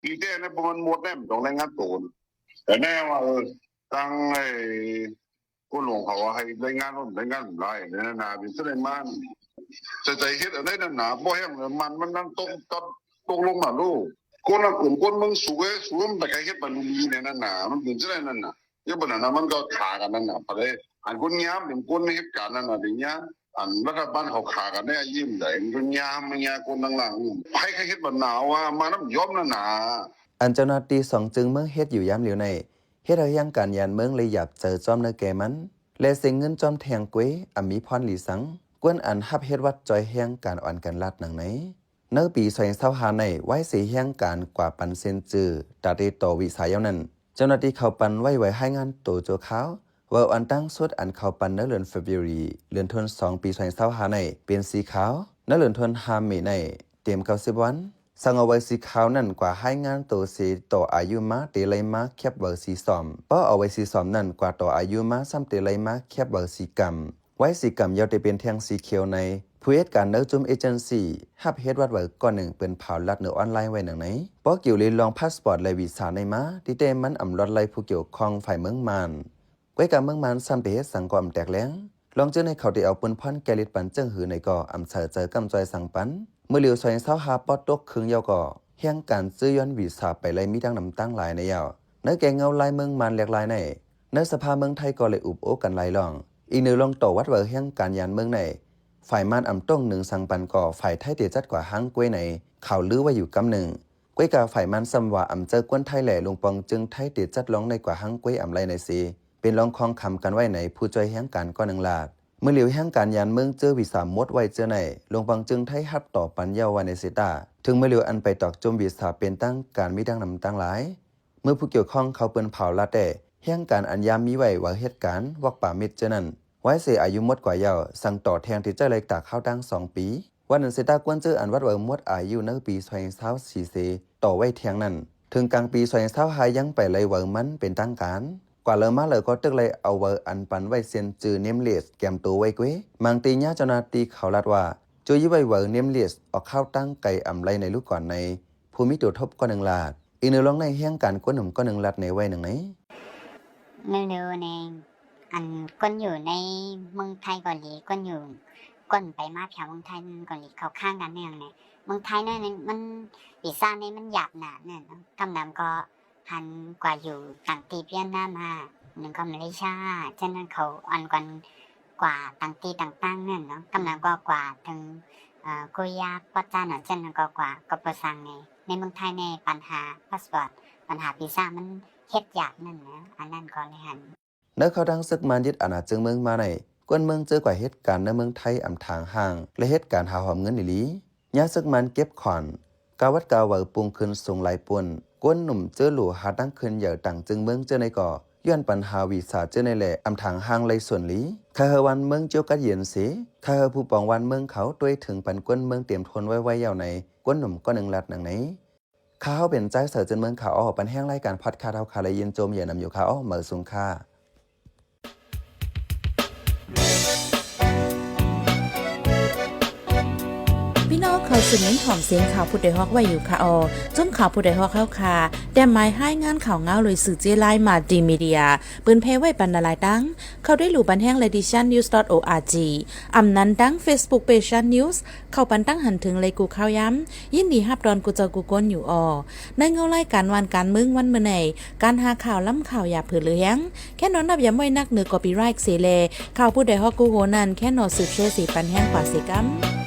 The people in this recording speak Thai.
อีเจ้ในประมาณหมดแน่ต้องรายงานตัวแต่แน่ว่าตั้งไอ้ผู้หลวงเขาว่าให้รายงานไรเนี่ยนาเป็นสุดเลยมันใจเฮ็ดอะไรนั่นหนาบ่แห้งมันนั่นตกลงมาลูกคนละกลุ่มคนมึงสูงแต่ใครเฮ็ดบรรลุมีเนี่ยนั่นหนามันเป็นสุดเลยนั่นน่ะยังบรรณามันก็ขากันนั่นน่ะพอเลยอันคนยามเป็นคนเหตุการณ์นั่นน่ะเดี๋ยวนี้อันรัฐบาลเขาขากันเนี่ยยิ้มได้คนยามมันยาคนต่างๆให้ใครเฮ็ดบรรณาว่ามาน้ำย้อมนั่นหนาอันเจ้าหน้าที่สองจึงเมืองเฮ็ดอยู่ยามเหลียวในเฮ็ดเอายังการยานเมืองเลยหยับเจอจอมเนื้อแก่มันและเสียเงินจอมแทงก้วยอมีพรหลีสังกวนอันฮับเฮ็ดวัดจอยแห้งการอ่อนกันลาดหนังไหนเนื้อปี2025ในไว้สีแห้งการกว่าปันเซนจือตาเรต่อวิสายนั้นเจ้าหน้าที่เขาปันไว้ให้งานโตโจขาวว่าอันตั้งสุดอันเขาปันในเดือนเฟบรุยเดือนธันวาคมปี2025ในเป็นสีขาวในเดือนธันวาคมในเตรียม90 วันสังเอาไว้สีขาวนั่นกว่าให้งานตัวสีต่ออายุมาเตลัยมาแคบเบอร์สีสอมเพราะเอาไว้สีสอมนั่นกว่าต่ออายุมาซ้ำเตลัยมาแคบเบอร์สีกำไว้สีกำยาวจะเป็นแทงสีเขียวในผู้เหตุการณ์เนื้อจุ่มเอเจนซี่ฮับเฮ็ดวัดเวิร์กก่อนหนึ่งเป็นเผาลัดเนื้อออนไลน์ไว้หนังไหนเพราะเกี่ยวเลยลองพาสปอร์ตและวีซ่าในมาที่เต็มมันอ่ำลดไล่ผู้เกี่ยวข้องฝ่ายเมืองมานไว้กับเมืองมานซ้ำไปเฮ็ดสังกอมแตกแหลงลองเจอในเขาได้เอาปืนพ่อนแกลิดปันเจิ้งหือในก่ออำเจอกำจอยสังปันเมื่อเหลียว2025ปอดตกครึ่งยาวก่อแห่งการซื้อย้อนวีซ่าไปเลยมีดังนำตั้งหลายในยาวเนื้อแกงเงาลายเมืองมันแหลกลายในเนื้อสภาเมืองไทยก็เลยอุบโอกันหลายล่องอีกหนึ่งลองต่อวัดเวอร์แห่งการยานเมืองในฝ่ายม่านอ่ำต้งหนึ่งสังปันก่อฝ่ายไทยเตียจัดกว่าห้างกล้วยในข่าวลือว่าอยู่กำหนึ่งกล้วยกาฝ่ายม่านซ้ำว่าอ่ำเจอกวนไทยแหล่ลงปองจึงไทยเตียจัดร้องในกว่าห้างกล้วยอ่ำไรในซีเป็นร้องคองคำกันไว้ในผู้จอยแห่งการก็หนึ่งลาดเมื่อเหลียวแห่งการยานเมืองเจอวีซ่ามดไว้เจอในลงปองจึงไทยฮับต่อปัญญาวาในเซตาถึงเมื่อเหลียวอันไปตอกจมวีซ่าเป็นตั้งการมีดังนำตั้งหลายเมื่อผู้เกี่ยวข้องเขาเปิ้นเผาลาแต่แห่งการอันยามมีไว้ว่าเหตุการณ์วักป่ามิดเจนั้นไว้เสียอายุมดกว่ายาวสั่งต่อแทงที่เจ้าเล็กตากข้าวดัง2 ปีวันนั้นเซตากวนเจออันวัดเวอร์มดอายุในปี2024เซต่อไว้เทียงนั้นถึงกลางปี2025ยังไปเลยเวอร์มันเป็นตั้งการกว่าเลยมาเลยก็ตึกเลยเอาเวอร์อันปันไว้เซียนจือเนมเลสแกมตัวไว้ก้วยมังตีญาเจ้าหน้าที่เขาลัดว่าจุยไว้เวอร์เนมเลสออกข้าวตั้งไก่อ่ำไรในลูกก่อนในภูมิตัวทบก็หนึ่งลาดอีกหนึ่งลองในแห่งการก้นหนุ่มก็หนึ่งลัดในไว้หนึ่งไหนเร็วๆในอันก้นอยู่ในเมืองไทยเกาหลีก้นอยู่ก้นไปมาแถวเมืองไทยเกาหลีเขาข้างกันเนี่ยไงเมืองไทยเนี่ยมันวีซ่าเนี่ยมันหยาบหนาเนี่ยกำนำก็หันกว่าอยู่ต่างตีเพี้ยนหน้ามาหนึ่งก็มาเลเซียฉะนั้นเขาอ่อนกว่าต่างตีต่างๆเนี่ยเนาะกำนำก็กว่าถึงกุยาปัจจานะฉะนั้นก็กว่าก็ประสังในเมืองไทยในปัญหาพาสปอร์ตปัญหาวีซ่ามันเฮ็ดยากนั่นนะอันนั้นก็เลยหันเนื้อเขาดังซึกมันยึดอาณาจักรเมืองมาในกวนเมืองเจอกว่าเหตุการณ์ในเมืองไทยอ่ำทางห่างและเหตุการณ์หาหอมเงินอีหลีญาซึกมันเก็บขอนกาวัดกาเวอร์ปุงขึ้นส่งหลายป่วน ก้นหนุ่มเจอหลู่หาตั้งคืนเหยื่อต่างจึงเมืองเจอในก่อย้อนปัญหาวิสาเจอในแหล่อำทางห่างเลยส่วนลีคาเฮวันเมืองเจียวกัดเย็นสีคาเฮผู้ปองวันเมืองเขาด้วยถึงปันก้นเมืองเตรียมทนไว้ยาวในก้นหนุ่มก็หนึ่งลัดหนังไหนข้าวเป็นใจเสือจนเมืองเขาออกปันแห้งไล่การพัดคาเท้าคาเลยยินโจมอย่านำอยู่เขาเหมือสูงค่าพี่น้องเขาสืบเน้นหอมเสียงข่าวผู้ใดฮอกไว้อยู่ค่ะจุ่มข่าวผู้ใดฮอกเข้าค่ะแต่หมายให้งานข่าวเงาเลยสื่อเจไลมาดีมีเดียปืนเพไว้ปันนาลายดังเขาได้หลู่บันแห้ง lediciannews.org อำนั้นดัง Facebook page news เข้าปันตั้งหันถึงเลยกูข่าวย้ำยินดีฮับดอนกูเจอกูก้นอยู่ในเงาไล่การวันการมึงวันเมื่อไหนการหาข่าวล้ำข่าวอย่าเผื่อเลี้ยงแค่นอนนับอย่าไม่นักเหนือกอปีไรค์เสเลข่าวผู้ใดฮอกกูโหนันแค่นอสืบเชื่อสีปันแห้งกว่าสิกัม